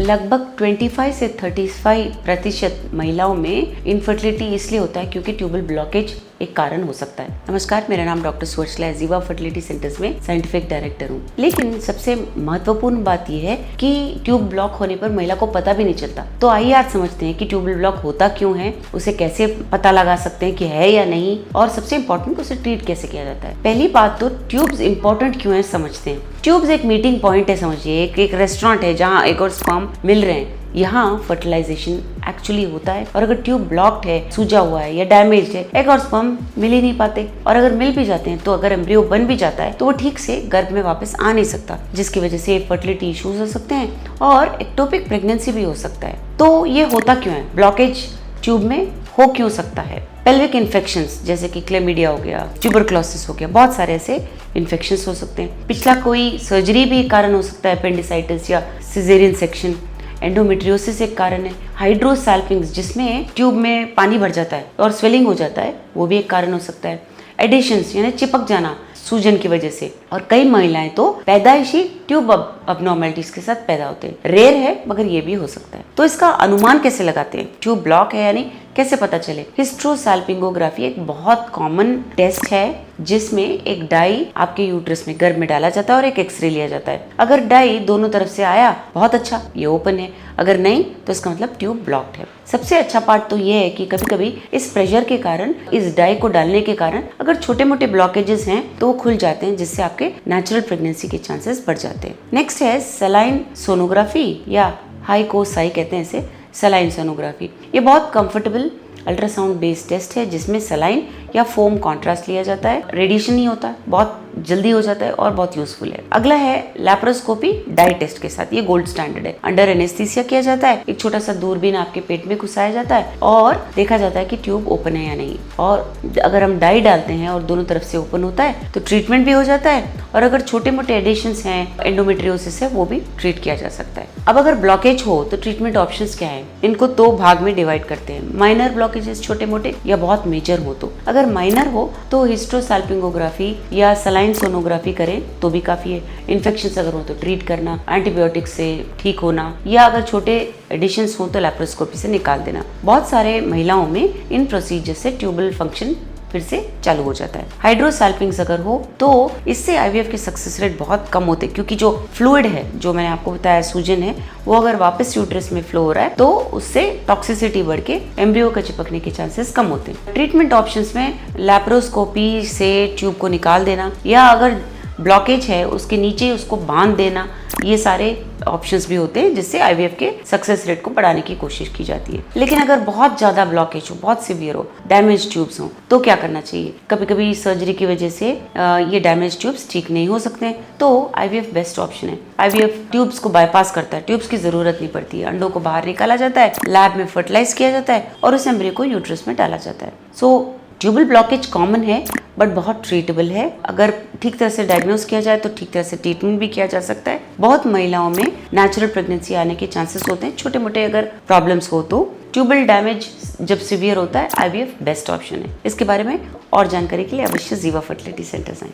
लगभग 25 से 35% महिलाओं में इनफर्टिलिटी इसलिए होता है क्योंकि ट्यूबल ब्लॉकेज एक कारण हो सकता है। नमस्कार, मेरा नाम डॉक्टर सुवर्चला है, जीवा फर्टिलिटी सेंटर्स में साइंटिफिक डायरेक्टर हूँ। लेकिन सबसे महत्वपूर्ण बात यह है कि ट्यूब ब्लॉक होने पर महिला को पता भी नहीं चलता। तो आइए आज समझते हैं कि ट्यूबल ब्लॉक होता क्यों है, उसे कैसे पता लगा सकते हैं कि है या नहीं, और सबसे इम्पोर्टेंट उसे ट्रीट कैसे किया जाता है। पहली बात तो ट्यूब्स इम्पोर्टेंट क्यों है समझते हैं। ट्यूब्स एक मीटिंग पॉइंट है, समझिए एक रेस्टोरेंट है जहाँ एग और स्पर्म मिल रहे हैं। यहाँ फर्टिलाइजेशन एक्चुअली होता है, और अगर ट्यूब ब्लॉक्ड है, सूजा हुआ है या डैमेज है, एग और स्पर्म मिल ही नहीं पाते, और अगर मिल भी जाते हैं तो अगर एम्ब्रियो बन भी जाता है तो वो ठीक से गर्भ में वापस आ नहीं सकता, जिसकी वजह से फर्टिलिटी इश्यूज हो सकते हैं और एक्टोपिक प्रेगनेंसी भी हो सकता है। तो ये होता क्यों है, ब्लॉकेज ट्यूब में हो क्यों सकता है। पेल्विक इन्फेक्शंस जैसे कि क्लेमिडिया हो गया, ट्यूबरक्लोसिस हो गया, बहुत सारे ऐसे इन्फेक्शंस हो सकते हैं। पिछला कोई सर्जरी भी कारण हो सकता है, अपेंडिसाइटिस या सिजेरियन सेक्शन। एंडोमेट्रियोसिस एक कारण है। हाइड्रोसैल्पिंग्स जिसमें ट्यूब में पानी भर जाता है और स्वेलिंग हो जाता है, वो भी एक कारण हो सकता है। एडिशंस यानी चिपक जाना सूजन की वजह से, और कई महिलाएं तो पैदाइशी ट्यूब अबनॉर्मलिटीज के साथ पैदा होते हैं। रेयर है मगर ये भी हो सकता है। तो इसका अनुमान कैसे लगाते हैं, ट्यूब ब्लॉक है यानी कैसे पता चले। हिस्ट्रोसैल्पिंगोग्राफी एक बहुत कॉमन टेस्ट है जिसमें एक डाई आपके यूट्रस में गर्भ में डाला जाता है और एक एक्सरे लिया जाता है। अगर डाई दोनों तरफ से आया, बहुत अच्छा, ये ओपन है। अगर नहीं तो इसका मतलब ट्यूब ब्लॉक्ड है। सबसे अच्छा पार्ट तो ये है कि कभी कभी इस प्रेशर के कारण, इस डाई को डालने के कारण अगर छोटे मोटे ब्लॉकेजेस हैं तो वो खुल जाते हैं, जिससे आपके नेचुरल प्रेगनेंसी के चांसेस बढ़ जाते हैं। नेक्स्ट है सलाइन सोनोग्राफी या हाइकोसाई कहते हैं इसे, सलाइन सोनोग्राफी। ये बहुत कंफर्टेबल अल्ट्रासाउंड बेस्ड टेस्ट है जिसमें सलाइन या फोम कॉन्ट्रास्ट लिया जाता है। रेडिएशन नहीं होता, बहुत जल्दी हो जाता है और बहुत यूजफुल है। अगला है लैप्रोस्कोपी डाई टेस्ट के साथ, ये गोल्ड स्टैंडर्ड है। अंडर एनेस्थीसिया किया जाता है, एक छोटा सा दूरबीन आपके पेट में घुसाया जाता है और देखा जाता है कि ट्यूब ओपन है या नहीं। और अगर हम डाई डालते हैं और दोनों तरफ से ओपन होता है तो ट्रीटमेंट भी हो जाता है, और अगर छोटे मोटे एडिशंस हैं, एंडोमेट्रियोसिस है, वो भी ट्रीट किया जा सकता है। अब अगर ब्लॉकेज हो तो ट्रीटमेंट ऑप्शंस क्या है, इनको दो भाग में डिवाइड करते हैं। माइनर ब्लॉकेजेस छोटे मोटे, या बहुत मेजर हो तो। अगर माइनर हो तो हिस्ट्रोसैल्पिंगोग्राफी या सलाइन सोनोग्राफी करें तो भी काफी है। इन्फेक्शंस अगर हो तो ट्रीट करना, एंटीबायोटिक्स से ठीक होना, या अगर छोटे एडिशंस हो तो लैप्रोस्कोपी से निकाल देना। बहुत सारे महिलाओं में इन प्रोसीजर से ट्यूबल फंक्शन फिर से चालू हो जाता है। हाइड्रोसैल्पिंग्स अगर हो तो इससे आईवीएफ के सक्सेस रेट बहुत कम होते हैं, क्योंकि जो फ्लूइड है, जो मैंने आपको बताया सूजन है, वो अगर वापस यूट्रस में फ्लो हो रहा है तो उससे टॉक्सिसिटी बढ़ के एम्ब्रियो का चिपकने के चांसेस कम होते हैं। ट्रीटमेंट ऑप्शंस में लैप्रोस्कोपी से ट्यूब को निकाल देना, या अगर ब्लॉकेज है उसके नीचे उसको बांध देना, ये सारे ऑप्शंस भी होते हैं जिससे आईवीएफ के सक्सेस रेट को बढ़ाने की कोशिश की जाती है। लेकिन अगर बहुत ज्यादा ब्लॉकेज हो, बहुत सीवियर हो, डैमेज ट्यूब्स हो, तो क्या करना चाहिए। कभी कभी सर्जरी की वजह से ये डैमेज ट्यूब्स ठीक नहीं हो सकते हैं, तो आईवीएफ बेस्ट ऑप्शन है। आईवीएफ ट्यूब्स को बाईपास करता है, ट्यूब्स की जरूरत नहीं पड़ती है। अंडों को बाहर निकाला जाता है, लैब में फर्टिलाइज किया जाता है और उस एम्ब्रियो को यूट्रस में डाला जाता है। सो ट्यूबल ब्लॉकेज कॉमन है बट बहुत ट्रीटेबल है। अगर ठीक तरह से डायग्नोज किया जाए तो ठीक तरह से ट्रीटमेंट भी किया जा सकता है। बहुत महिलाओं में नेचुरल प्रेगनेंसी आने के चांसेस होते हैं। छोटे मोटे अगर प्रॉब्लम्स हो तो ट्यूबल डैमेज जब सीवियर होता है, आईवीएफ बेस्ट ऑप्शन है। इसके बारे में और जानकारी के लिए अवश्य जीवा फर्टिलिटी सेंटर्स आएं।